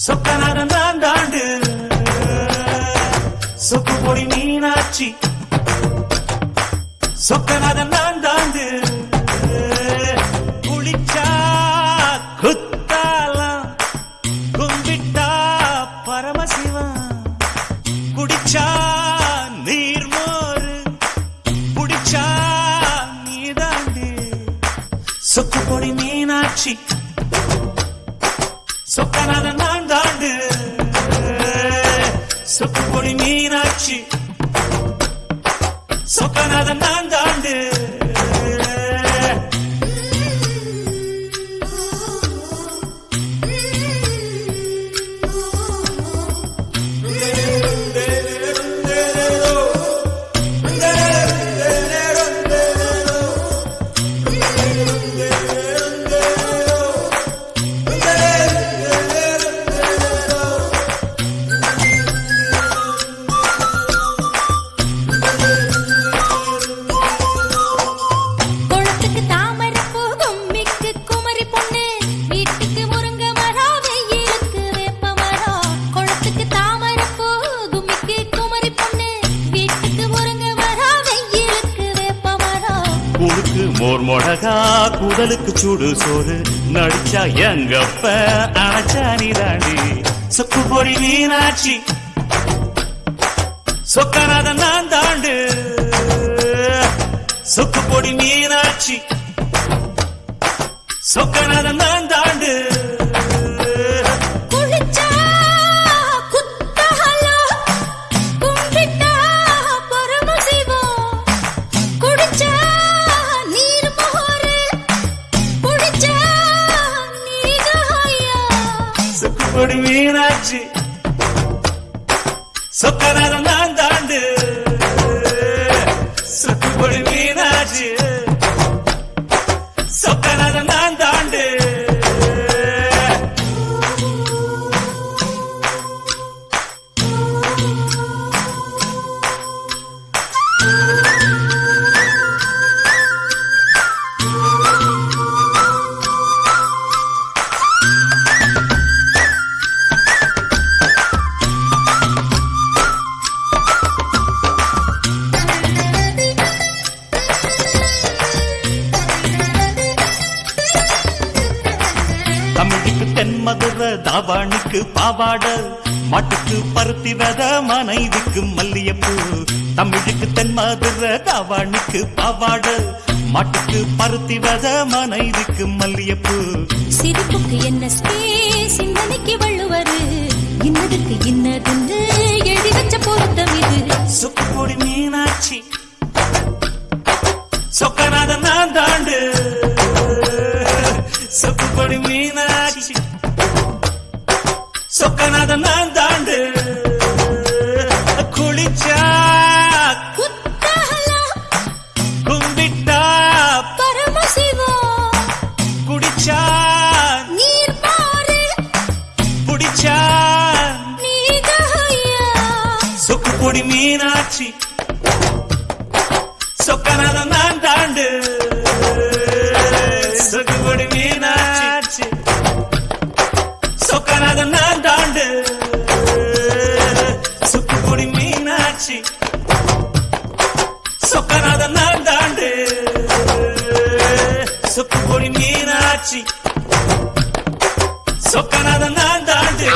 சொக்கநாத நான் தாண்டு சொக்கு பொடி மீனாட்சி சொக்கநாத நான் தாண்டு குளிச்சா குத்தாலம் கும்பிட்டா பரமசிவம் குடிச்சா நீர்மோரு குடிச்சா நீதாண்டு சொக்கு பொடி மீனாட்சி சொக்கநாத நான் தாண்டு சொக்கு பொடி மீனாட்சி சொக்கநாத நான் தாண்டு மோர் மொடகா குடலுக்கு சுடு சோறு நடிச்சா எங்கப்ப அணைச்சா நீதாண்டி சொக்கு பொடி மீனாட்சி சொக்கநாத நான் தாண்டு சொக்கு பொடி மீனாட்சி சொக்கநாத நான் தாண்டு பொடி மீனாட்சி சொக்கநாத நான் தாண்டு சொக்கு பொடி மீனாட்சி சொக்கநாத நான் தாண்டு தமிழுக்கு தென்மதுர தாவாணிக்கு பாவாட மாட்டுக்கு பருத்தி வெத மனைவிக்கு மல்லியப்பூ தமிழுக்கு தென்மதுர தாவாணிக்கு பாவாட மாட்டுக்கு பருத்தி வெத மனைவிக்கு மல்லியப்பூ சிரிப்புக்கு என்ன ஸ்பேஸ் இன்னைக்கு வள்ளுவரு இன்னதுக்கு இன்னதுன்னு எழுதி வச்ச பொருத்தம் இது சொக்கு பொடி மீனாட்சி சொக்கநாத நான் தாண்டு சொக்கு பொடி மீனாட்சி சொக்கநாத நான் தாண்டு குளிச்சா குத்தாலம் கும்பிட்டா பரமசிவம் குடிச்சா நீர்மோரு குடிச்சா நீதாயா சொக்கு பொடி மீனாட்சி சொக்கநாத நான் தாண்டு சொக்கு பொடி மீனாட்சி சொக்கநாத நான் தாண்டு சொக்கு பொடி மீனாட்சி சொக்கநாத நான் தாண்டு சொக்கு பொடி மீனாட்சி சொக்கநாத நான் தாண்டு